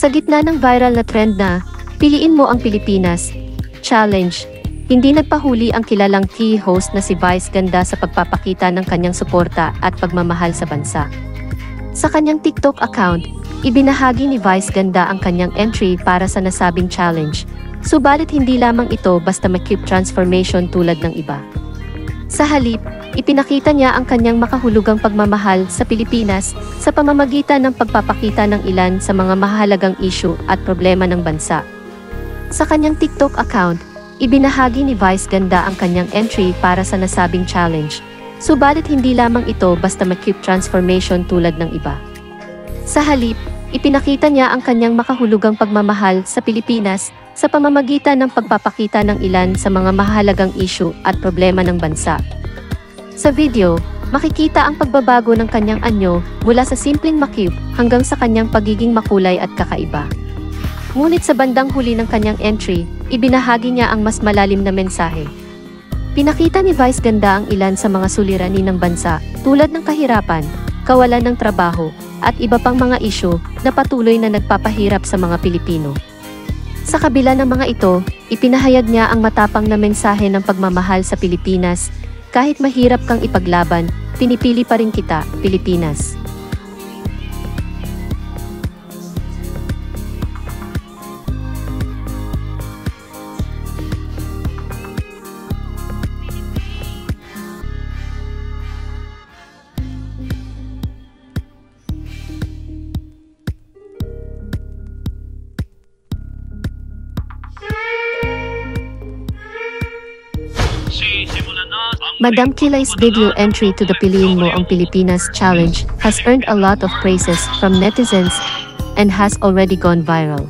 Sa gitna ng viral na trend na, "Piliin mo ang Pilipinas" challenge, hindi nagpahuli ang kilalang TV host na si Vice Ganda sa pagpapakita ng kanyang suporta at pagmamahal sa bansa. Sa kanyang TikTok account, ibinahagi ni Vice Ganda ang kanyang entry para sa nasabing challenge, subalit hindi lamang ito basta ma-cute transformation tulad ng iba. Sa halip, ipinakita niya ang kanyang makahulugang pagmamahal sa Pilipinas sa pamamagitan ng pagpapakita ng ilan sa mga mahalagang issue at problema ng bansa. Sa kanyang TikTok account, ibinahagi ni Vice Ganda ang kanyang entry para sa nasabing challenge, subalit hindi lamang ito basta ma-cute transformation tulad ng iba. Sa halip, ipinakita niya ang kanyang makahulugang pagmamahal sa Pilipinas sa pamamagitan ng pagpapakita ng ilan sa mga mahalagang issue at problema ng bansa. Sa video, makikita ang pagbabago ng kanyang anyo mula sa simpleng ma-cute hanggang sa kanyang pagiging makulay at kakaiba. Ngunit sa bandang huli ng kanyang entry, ibinahagi niya ang mas malalim na mensahe. Pinakita ni Vice Ganda ang ilan sa mga suliranin ng bansa tulad ng kahirapan, kawalan ng trabaho, at iba pang mga issue na patuloy na nagpapahirap sa mga Pilipino. Sa kabila ng mga ito, ipinahayag niya ang matapang na mensahe ng pagmamahal sa Pilipinas. Kahit mahirap kang ipaglaban, pinipili pa rin kita, Pilipinas. Madam Kilay's video entry to the Piliin Mo ang Pilipinas challenge has earned a lot of praises from netizens and has already gone viral.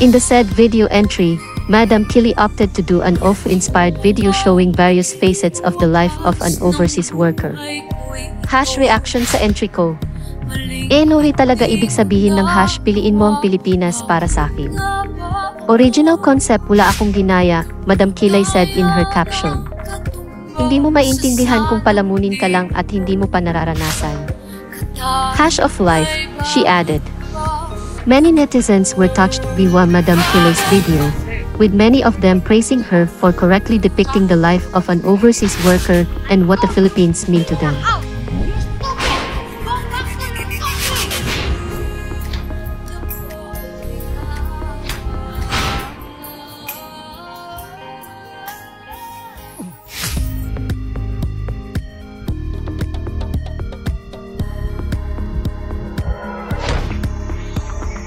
In the said video entry, Madam Kilay opted to do an OFF-inspired video showing various facets of the life of an overseas worker. #reaction sa entry ko. Nuri talaga ibig sabihin ng "Piliin mo ang Pilipinas para sa akin." Original concept wala akong ginaya, Madam Kilay said in her caption. Hindi mo maintindihan kung palamunin ka lang at hindi mo pa nararanasan. #of life, she added. Many netizens were touched by Madam Kilay's video, with many of them praising her for correctly depicting the life of an overseas worker and what the Philippines mean to them.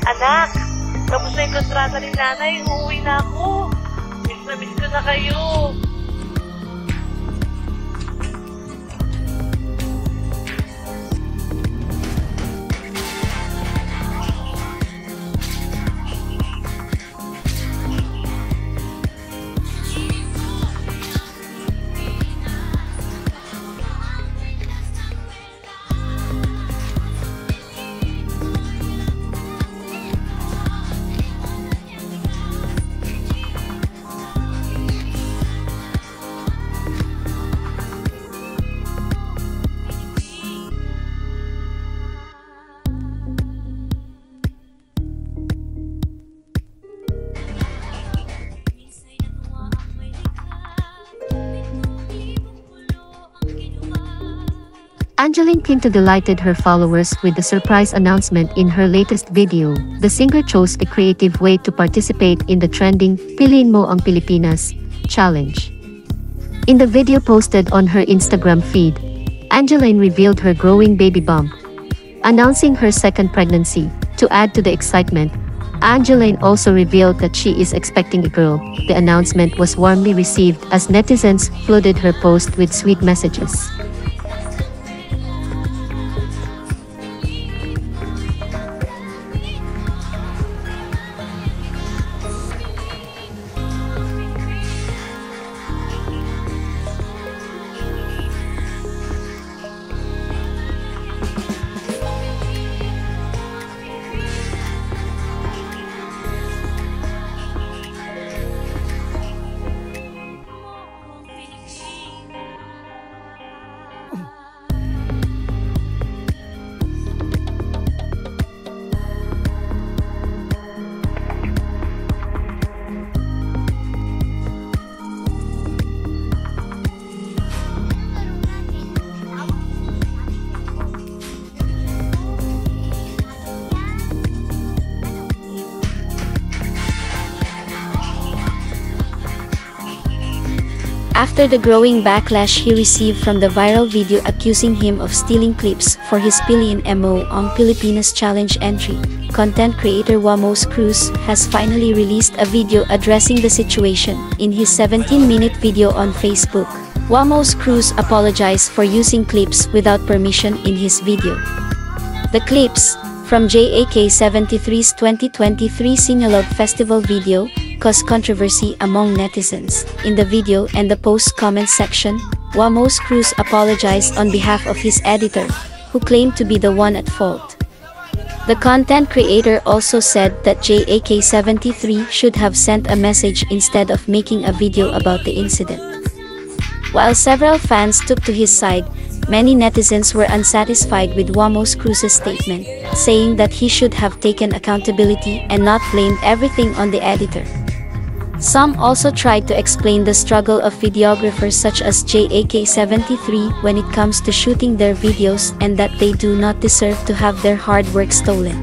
Anak, tapos na yung kontrata ni nanay, uuwi na ako. Miss na miss ko na kayo. Angeline Pinto delighted her followers with the surprise announcement in her latest video. The singer chose a creative way to participate in the trending "Piliin Mo ang Pilipinas" challenge. In the video posted on her Instagram feed, Angeline revealed her growing baby bump, announcing her second pregnancy. To add to the excitement, Angeline also revealed that she is expecting a girl. The announcement was warmly received as netizens flooded her post with sweet messages. after the growing backlash he received from the viral video accusing him of stealing clips for his Piliin Mo ang Pilipinas challenge entry. Content creator Wamos Cruz has finally released a video addressing the situation. In his 17-minute video on Facebook, Wamos Cruz apologized for using clips without permission in his video. The clips, from JAK73's 2023 Sinulog Festival video, caused controversy among netizens. In the video and the post comment section, Wamos Cruz apologized on behalf of his editor, who claimed to be the one at fault. The content creator also said that JAK73 should have sent a message instead of making a video about the incident. While several fans took to his side, many netizens were unsatisfied with Wamos Cruz's statement, saying that he should have taken accountability and not blamed everything on the editor. Some also tried to explain the struggle of videographers such as JAK73 when it comes to shooting their videos and that they do not deserve to have their hard work stolen.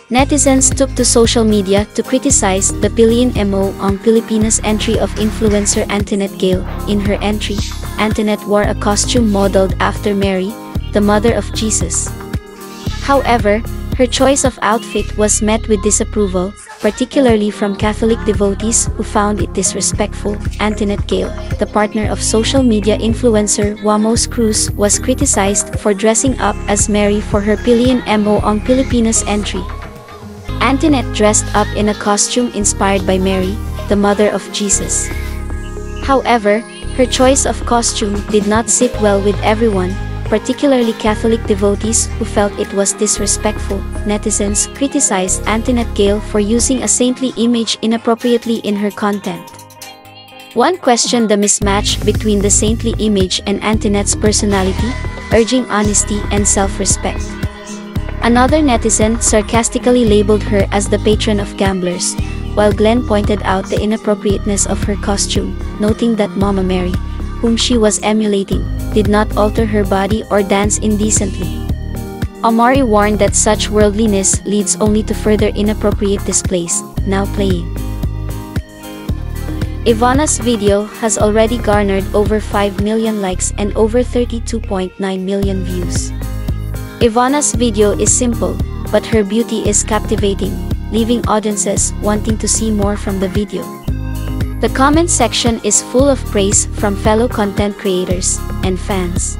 Netizens took to social media to criticize the Piliin Mo ang Pilipinas entry of influencer Antoinette Gale. In her entry, Antoinette wore a costume modeled after Mary, the mother of Jesus. However, her choice of outfit was met with disapproval, particularly from Catholic devotees who found it disrespectful. Antoinette Gale, the partner of social media influencer Wamos Cruz, was criticized for dressing up as Mary for her Piliin Mo ang Pilipinas entry. Antoinette dressed up in a costume inspired by Mary, the mother of Jesus. However, her choice of costume did not sit well with everyone, particularly Catholic devotees who felt it was disrespectful. Netizens criticized Antoinette Gale for using a saintly image inappropriately in her content. One questioned the mismatch between the saintly image and Antoinette's personality, urging honesty and self-respect. Another netizen sarcastically labeled her as the patron of gamblers, while Glenn pointed out the inappropriateness of her costume, noting that Mama Mary, whom she was emulating, did not alter her body or dance indecently. Amari warned that such worldliness leads only to further inappropriate displays. Now playing. Ivana's video has already garnered over 5 million likes and over 32.9 million views. Ivana's video is simple, but her beauty is captivating, leaving audiences wanting to see more from the video. The comment section is full of praise from fellow content creators and fans.